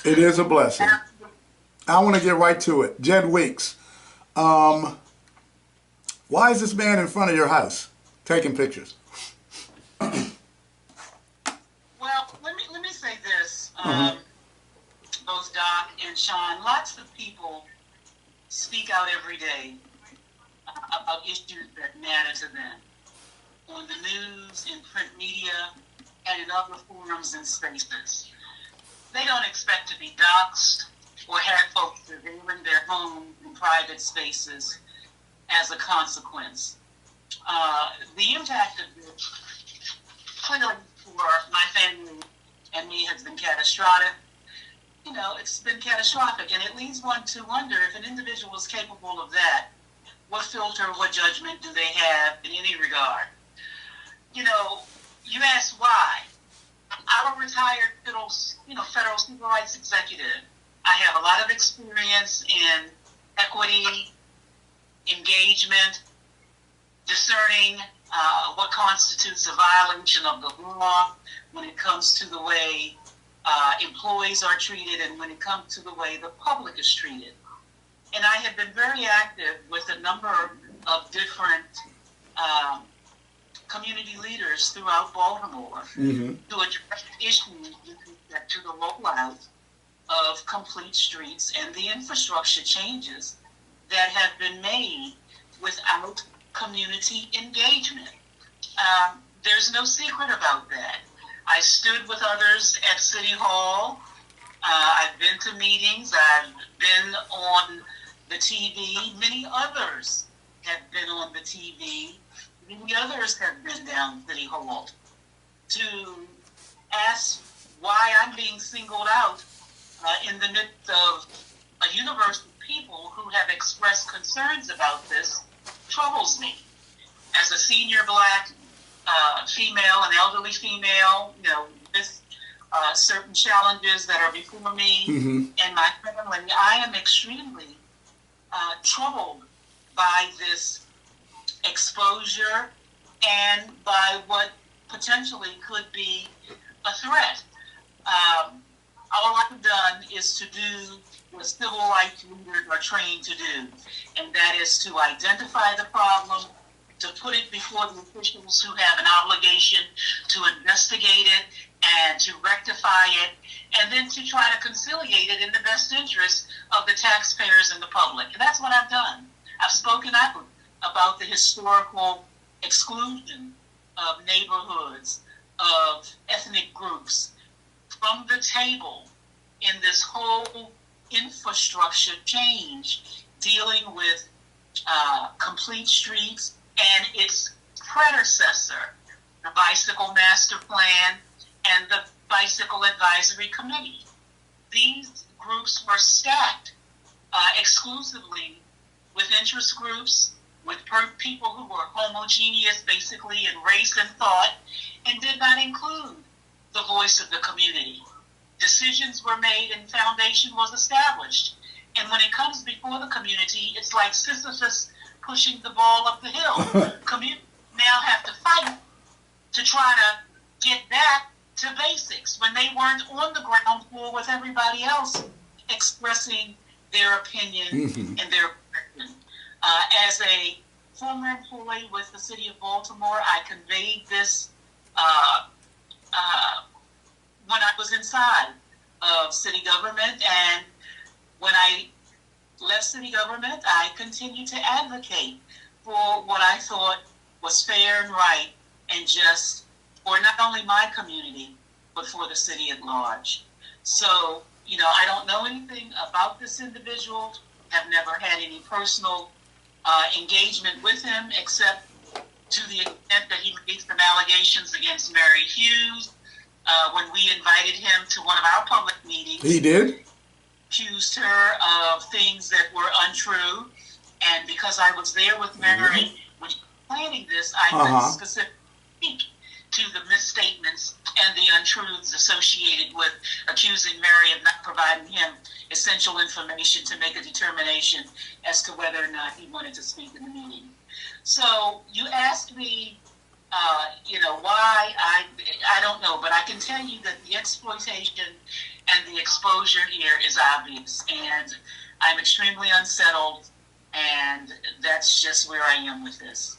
It is a blessing. I want to get right to it. Jed Weeks, why is this man in front of your house taking pictures? Well, let me say this, Mm-hmm. both Doc and Sean. Lots of people speak out every day about issues that matter to them on the news, in print media, and in other forums and spaces. They don't expect to be doxed or have folks revealing their homes and private spaces as a consequence. The impact of this, clearly for my family and me, has been catastrophic. It's been catastrophic, and it leads one to wonder if an individual is capable of that. What filter, what judgment do they have in any regard? You ask why. I'm a retired federal civil rights executive. I have a lot of experience in equity, engagement, discerning what constitutes a violation of the law when it comes to the way employees are treated and when it comes to the way the public is treated. And I have been very active with a number of different community leaders throughout Baltimore Mm-hmm. to address issues with respect to the rollout of complete streets and the infrastructure changes that have been made without community engagement. There's no secret about that. I stood with others at City Hall. I've been to meetings. I've been on the TV. Many others have been on the TV. Many others have been down City Hall to ask why I'm being singled out in the midst of a universe of people who have expressed concerns about this. Troubles me. As a senior black female, an elderly female, with certain challenges that are before me Mm-hmm. and my family, I am extremely troubled by this exposure and by what potentially could be a threat. All I've done is to do what civil rights leaders are trained to do, and that is to identify the problem, to put it before the officials who have an obligation to investigate it and to rectify it, and then to try to conciliate it in the best interest of the taxpayers and the public. And that's what I've done. I've spoken out about the historical exclusion of neighborhoods, of ethnic groups from the table in this whole infrastructure change dealing with complete streets and its predecessor, the Bicycle Master Plan and the Bicycle Advisory Committee. These groups were stacked exclusively with interest groups, with people who were homogeneous basically in race and thought, and did not include the voice of the community. Decisions were made and foundation was established. And when it comes before the community, it's like Sisyphus pushing the ball up the hill. Communities now have to fight to try to get back to basics when they weren't on the ground floor with everybody else expressing their opinion and their opinion. As a former employee with the city of Baltimore, I conveyed this when I was inside of city government, and when I left city government, I continued to advocate for what I thought was fair and right and just for not only my community, but for the city at large. So, I don't know anything about this individual, have never had any personal engagement with him, except to the extent that he made some allegations against Mary Hughes when we invited him to one of our public meetings. He did? Accused her of things that were untrue, and because I was there with Mary when she was planning this, I couldn't specifically speak to the misstatements and the untruths associated with accusing Mary of not providing him essential information to make a determination as to whether or not he wanted to speak in the meeting. So you asked me, why, I don't know, but I can tell you that the exploitation and the exposure here is obvious. And I'm extremely unsettled, and that's just where I am with this.